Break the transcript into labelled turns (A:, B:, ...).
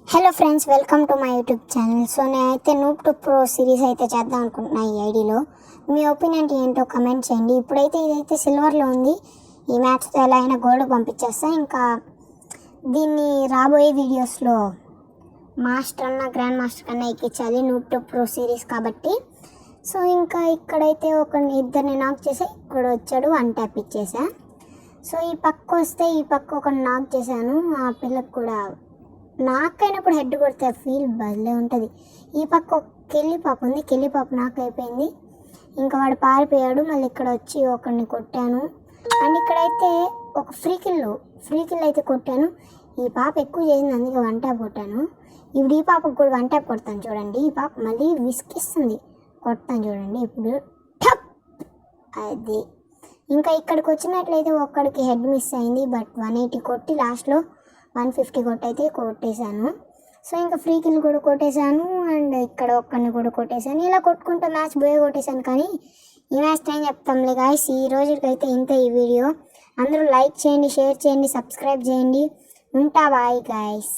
A: Hello friends, welcome to my YouTube channel. So నేనైతే noob to pro series అయితే చేద్దాం అనుకుంటున్నా. ఈ ఐడిలో మీ ఒపీనియన్ ఏంటో కమెంట్ చేయండి. ఇప్పుడైతే ఇదైతే సిల్వర్లో ఉంది. ఈ మ్యాచ్తో ఎలా అయినా గోల్డ్ పంపించేస్తా. ఇంకా దీన్ని రాబోయే వీడియోస్లో మాస్టర్ అన్న గ్రాండ్ మాస్టర్ కన్నా ఎక్కించాలి, నూబ్ టు ప్రో సిరీస్ కాబట్టి. సో ఇంకా ఇక్కడైతే ఇద్దరిని నాక్ చేసి ఇక్కడ వచ్చాడు, వన్ ట్యాప్ ఇచ్చేసా. సో ఈ పక్క వస్తే ఈ పక్క ఒకటి నాక్ చేశాను. ఆ పిల్లకి కూడా నాకైనప్పుడు హెడ్ కొడితే ఫీల్ భలే ఉంటుంది. ఈ పక్క ఒక కెళ్ళి పాప ఉంది, కెళ్ళి పాప నాకు అయిపోయింది. ఇంకా వాడు పారిపోయాడు. మళ్ళీ ఇక్కడ వచ్చి ఒకరిని కొట్టాను. అండ్ ఇక్కడైతే ఒక ఫ్రీ కిల్ అయితే కొట్టాను. ఈ పాప ఎక్కువ చేసింది, అందుకే వన్ ట్యాప్ కొట్టాను. ఇప్పుడు ఈ పాపకు కూడా వన్ ట్యాప్ కొడతాను చూడండి. ఈ పాప మళ్ళీ విసికిస్తుంది, కొడతాను చూడండి. ఇప్పుడు టప్, అది ఇంకా ఇక్కడికి వచ్చినట్లయితే ఒక్కడికి హెడ్ మిస్ అయింది. బట్ 180 కొట్టి లాస్ట్లో 150 కొట్టయితే కొట్టేశాను. సో ఇంకా ఫ్రీ కిల్ కూడా కొట్టేశాను. అండ్ ఇక్కడ ఒక్కరిని కూడా కొట్టేశాను. ఇలా కొట్టుకుంటూ మ్యాచ్ బోయే కొట్టేశాను. కానీ ఈ మ్యాచ్ టైం చెప్తాంలే గాయ్స్. ఈ రోజుకైతే ఇంత ఈ వీడియో. అందరూ లైక్ చేయండి, షేర్ చేయండి, సబ్స్క్రైబ్ చేయండి. ఉంటా, బాయ్ గాయ్స్.